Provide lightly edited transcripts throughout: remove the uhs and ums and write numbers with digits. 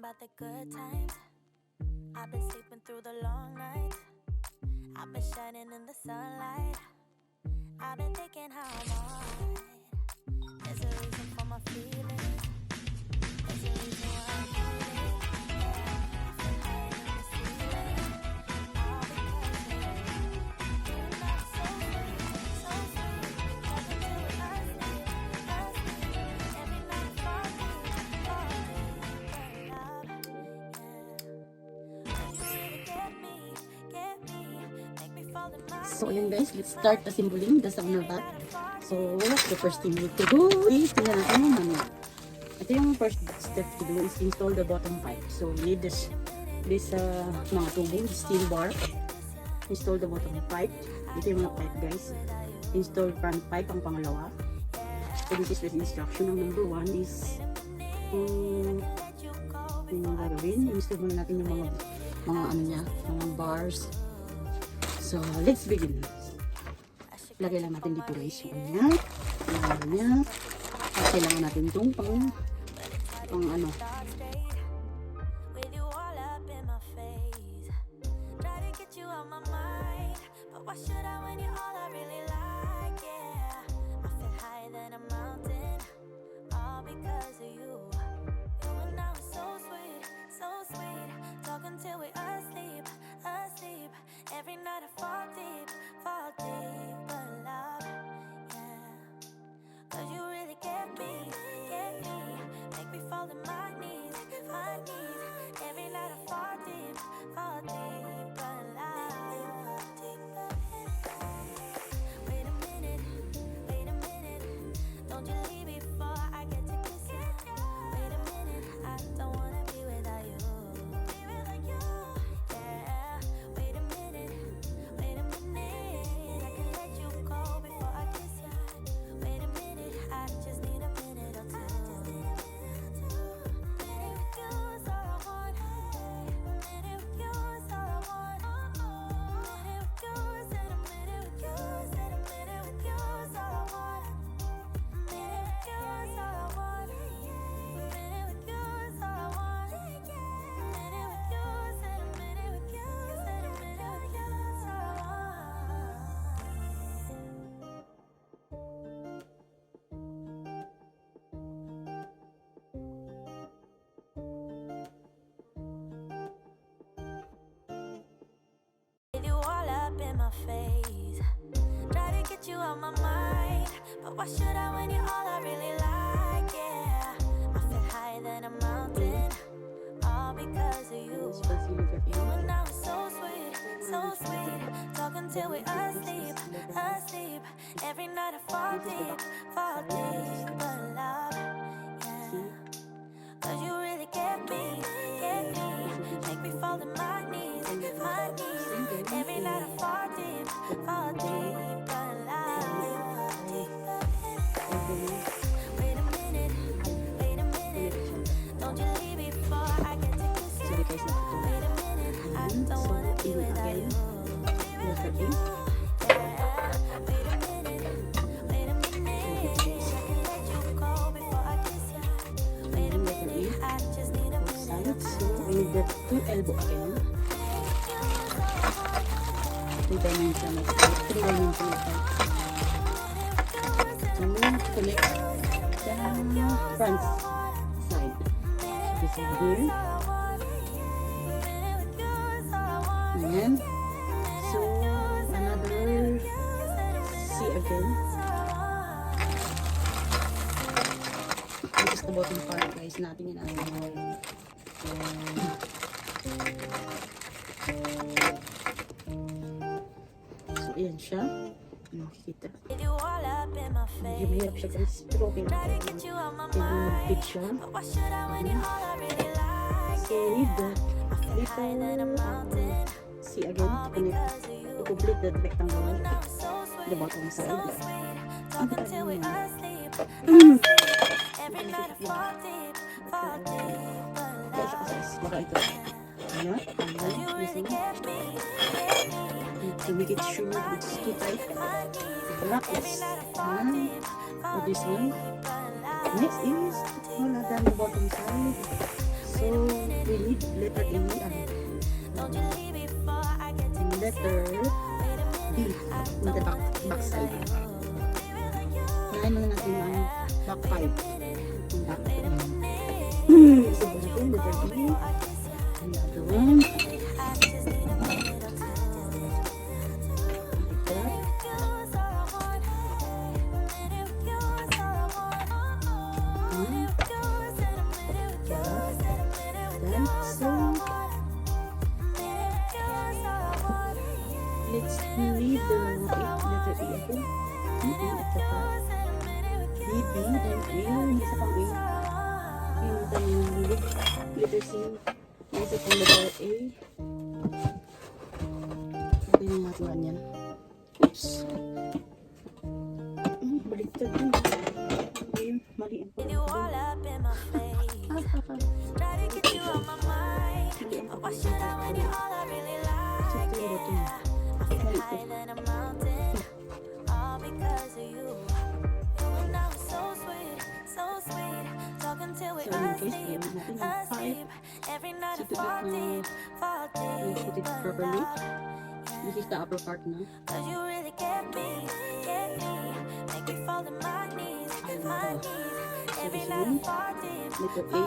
about the good times. I've been sleeping through the long nights. I've been shining in the sunlight. I've been thinking how I'm alright. There's a reason for my feelings. There's a reason why I'm feeling. I feel higher than the ceiling. All because of you. You and I are so sweet, so sweet. Talking till we're asleep, asleep. Every night fall deep, but love, yeah. You really get me, make me fall in my. So yun guys, let's start assembling the sauna bath. So the first thing we need to do is tingnan natin yung manual. Ito yung first step to do is install the bottom pipe. So we need this mga tubo, steel bar. Install the bottom pipe. Ito yung mga pipe guys. Install front pipe ang pangalawa. So this is the instruction. Ang number 1 is yung gagawin. Install muna natin yung mga ano niya, mga bars. So, let's begin. Lagay lang natin dito guys yung niya. At kailangan natin itong pang ano. With you all up in my face. Try to get you out my mind. But why should I when you're all I really like? Yeah, I feel higher than a mountain. All because of you. You and I were so sweet, so sweet. Talking till we're asleep, asleep. Every night I fall deep, but love, yeah. Cause you really get me, make me fall to my knees, my knees. Every night I fall deep, but love. Wait a minute, don't you leave before I get to kiss you. Wait a minute, I don't wanna be without you. Yeah, wait a minute, I can let you go before I kiss you. Wait a minute, I just need a minute or two. Minute with you is all I want. Minute with you is all I want. Minute with you, said a minute with you, said a minute with you is all I want. Minute with you is all I want. Minute with you is all I want. Minute with you, said a minute with you, said a minute with you is all I want. With you all up in my face. Try to get you out my mind. But why should I when you're all I really like? Yeah, I feel higher than a mountain. All because of you. You and I were so sweet, so sweet. Talking till we're asleep, asleep. Every night I fall deep, but love, yeah. Cause you really get me, make me fall to my knees, my knees. Every night I fall deep, but love. Wait a minute, don't you leave before I get to kiss you. Wait a minute, I don't wanna be without you. Yeah, wait a minute, I can let you go before I kiss you. Wait a minute, I just need a minute or So two. we need the 2 elbow again. 2 dimension of 3 dimension of pipe. To connect the front side. This is here. And then, so another C again. This is the bottom part guys natin yun. So ayan siya. Makikita. With you all up in my Medyo mahirap siya face. guys. Pero okay Try to lang. get you out my Mag-fit mind. siya. But why should I when you're all I really like? So we need the I feel higher than a mountain. C again to connect, to complete the rectangle, And I was so the sweet, bottom so side. sweet. Talking till we're asleep, every night I fall deep, but Guys, love. guys, baka ito. Ayan, You ayan, really missing. get me, To make it sure it's too tight. my knees. Black Every is night I fall one. deep, For this one. but love. Next is wala done the bottom side. So letter A, letter B in the back side. Ngayon muna natin ang back 5. Ang back 5. So, natin letter B. Another one. Let's read the letter E again. B, then A, isa pang A. Yung tayong letter C, isa pang letter A. Ito yung nakuha niya. Oops. Baliktad din. Ayun, mali ang put it properly. This is the upper part now. Letter A.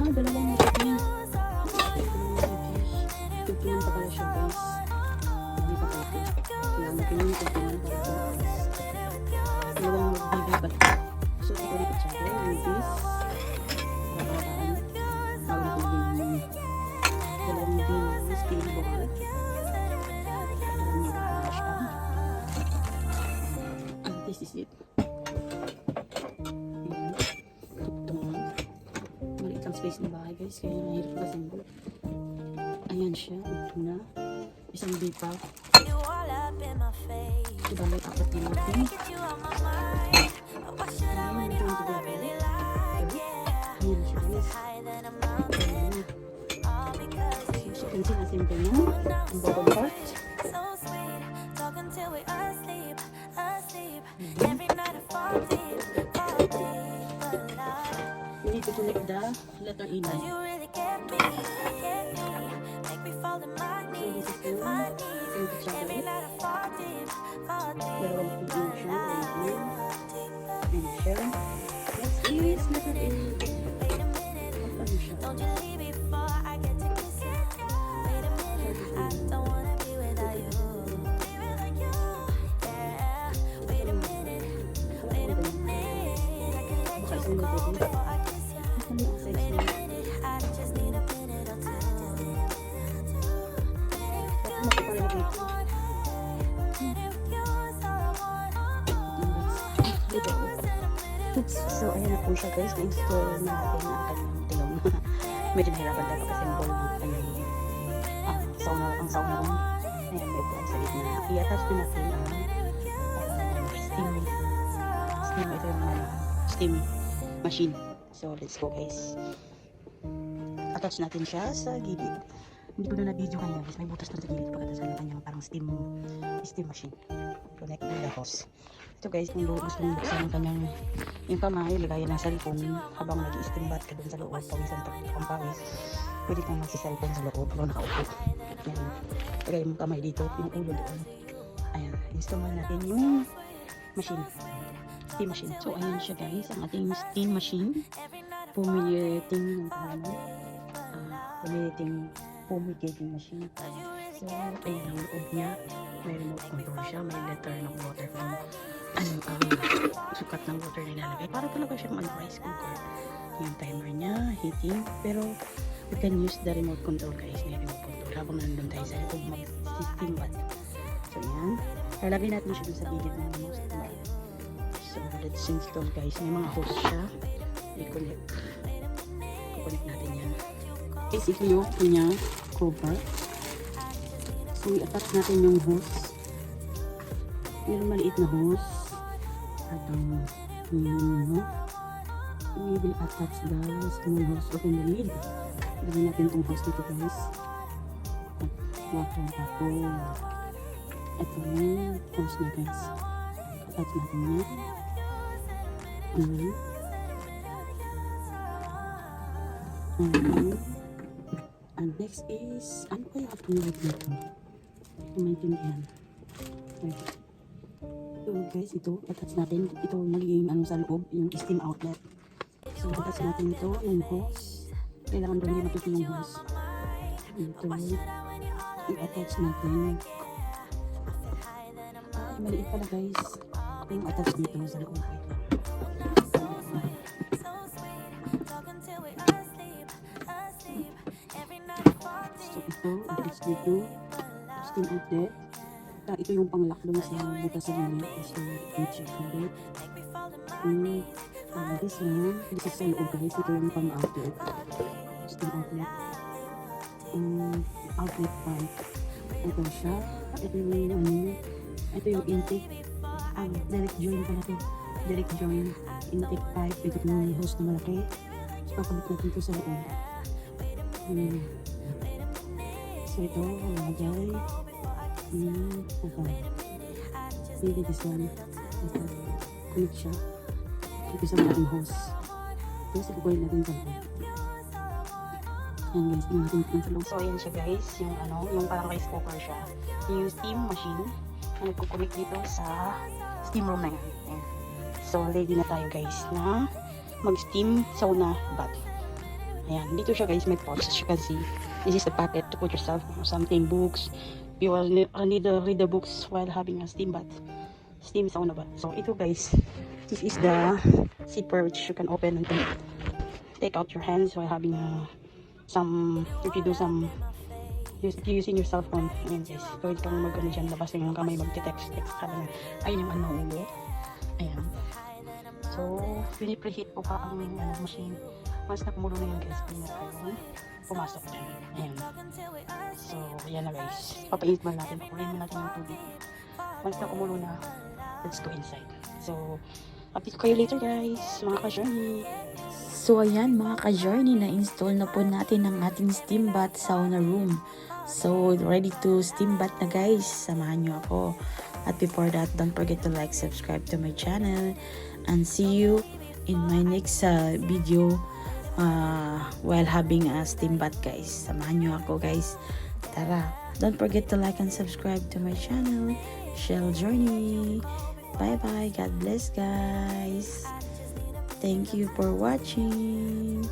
Dalawang natin. Tugtunan pa pala siya, guys. Hindi pa pala. Kailangan natin yung tugtunan para ito. Dalawang magbibibat. So, ito ulit siya. Like this. Bababaan. Tawag natin yung dalawang din steambath. Dalawang nagkakala siya. And this is it. Space ng bahay, guys, kaya nahirap ka symbol. Ayan siya, una isang bipa, diba may apat din natin. Ayan, ayan siya, guys. So, you can see na simple na ang bottom part. We need to connect the letter E now. So this is the one. Same to channel. Dalawang pigil siya. And siya. Next is letter A. Ano siya? Baka isang letter B. So, ayan na po siya, guys. Na-install natin ang kanyang tilong. Medyo nahirapan tayo kasi ang ball ng kanyang ang sauna room. Ayan, may upuan sa gitna. I-attach din natin ang steam machine. So, let's go, guys. Attach natin siya sa gilid. Hindi ko na na-video kanya, guys. May butas doon sa gilid pagkatapos ng kanyang parang steam machine. Connect with the hose. Ito, guys, kung gusto mong buksan ang kanyang yung kamay, lagayan ng cellphone habang nag-i-steambath ka doon sa loob, pawisan ang pawis. Pwede kang magsi-cellphone sa loob, pero nakaupo. Ayan. Lagay yung kamay dito, yung ulo doon. Ayan. Install natin yung machine. Steam machine. So, ayan siya, guys. Ang ating steam machine. Fumigating ng pangalan. Fumigating machine. So, ayan ang loob niya. May remote control siya. May letter ng water from sukat ng water na ilalagay. Para talaga siya rice cooker. Yung timer niya, heating. Pero, you can use the remote control, guys. May remote control. Habang nandun tayo sa loob mag-steambath. So, yan. Lalagay natin siya dun sa gilid ng steambath. So, let's install, guys. May mga hose siya. I-connect. I-connect natin yan. Basically, yung kanya cover. So, i-attach natin yung hose Meron maliit na hose. At we will attach the small hose. Open the lid. Lagyan natin itong hose dito guys. At water bottle. Ito yung hose na guys. Attach natin yan. And next is, ano kaya pinulog nito? Maintindihan. So guys, ito, attach natin. Ito magiging sa loob, yung steam outlet. So attach natin ito, yung hose. Kailangan doon din matutin yung hose. Ito, i-attach natin. Maliit pala guys. Yung attach dito sa loob. So ito, attach dito. Steam outlet. Ito yung pang-lock doon sa butas sa unit. So, i-check ulit. This one, dito sa loob guys, ito yung pang-outlet. Steam outlet. Outlet pipe. Ito siya. Ito yung intake. Direct join pala ito. Direct join. Intake pipe. Ito yung hose na malaki. So, kakabit natin ito sa loob. So, ito, lagay. Maybe this one. Connect siya. Ito sa malaking hose. Tapos, ikukuhin natin sa loob. Ayan guys, tingnan natin sa loob. So, ayan siya guys. Yung parang rice cooker siya. Yung steam machine na nagkukunik dito sa steam room na yan. Ayan. So, ready na tayo guys na mag-steam sauna bath. Ayan, dito siya guys, may pouch as you can see. This is the packet to put yourself something, books. You will need to read the books while having a steam bath. Steam sauna bath. So, ito guys, this is the zipper which you can open and take out your hands while having if you do some using your cell phone. Ayan guys, pwede kang mag-ano dyan, labas yung kamay, mag-text ka na. Ayun yung ulo. Ayan. So, pinipreheat po pa ang machine. Once na kumulo na yun guys, pwede na tayo pumasok dyan. Ayan. So, ayan na guys. Papainit mo natin. Pakuloyin mo natin yung tubig. Once na kumulo na, let's go inside. So, update ko kayo later guys, mga ka-journey. So ayan mga ka-journey, na-install na po natin ang ating steam bath sauna room. So ready to steam bath na guys, samahan nyo ako. At before that, don't forget to like, subscribe to my channel, and see you in my next video while having a steam bath guys. Samahan nyo ako guys. Tara, don't forget to like and subscribe to my channel, Shell Journey. Bye bye, God bless guys. Thank you for watching.